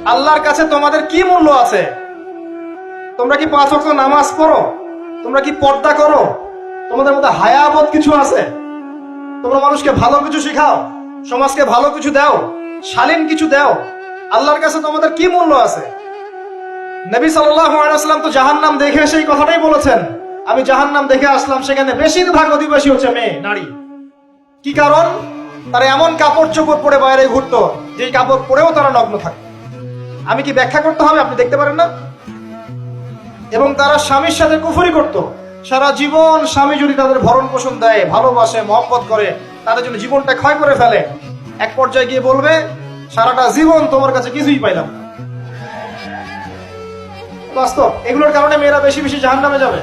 আল্লাহর কাছে তোমাদের কি মূল্য আছে? তোমরা কি 5 ওয়াক্ত নামাজ পড়ো? তোমরা কি পর্দা করো? তোমাদের মধ্যে হায়াবোধ কিছু আছে? তোমরা মানুষকে ভালো কিছু শিখাও, সমাজকে ভালো কিছু দাও, শালীন কিছু দাও। আল্লাহর কাছে তোমাদের কি মূল্য আছে? নবী সাল্লাল্লাহু আলাইহি ওয়াসাল্লাম তো জাহান্নাম দেখে সেই কথাটাই বলেছেন, আমি জাহান্নাম দেখে আসলাম, সেখানে বেশিরভাগ অধিবাসী হচ্ছে মেয়ে, নারী। কি কারণ? তারা এমন কাপড় চোপড় পরে বাইরে ঘুরতো, যে কাপড় পরেও তারা নগ্ন থাকে। আমি কি ব্যাখ্যা করতে হবে? আপনি দেখতে পারেন না? এবং তারা স্বামীর সাথে কুফরি করত। সারা জীবন স্বামী যদি তাদের ভরণ পোষণ দেয়, ভালোবাসে, মহব্বত করে, তাদের জন্য জীবনটা ক্ষয় করে ফেলে, এক পর্যায়ে গিয়ে বলবে, সারাটা জীবন তোমার কাছে কিছুই পাইলাম না। বাস্তব। এগুলোর কারণে মেয়েরা বেশি বেশি জাহান্নামে যাবে।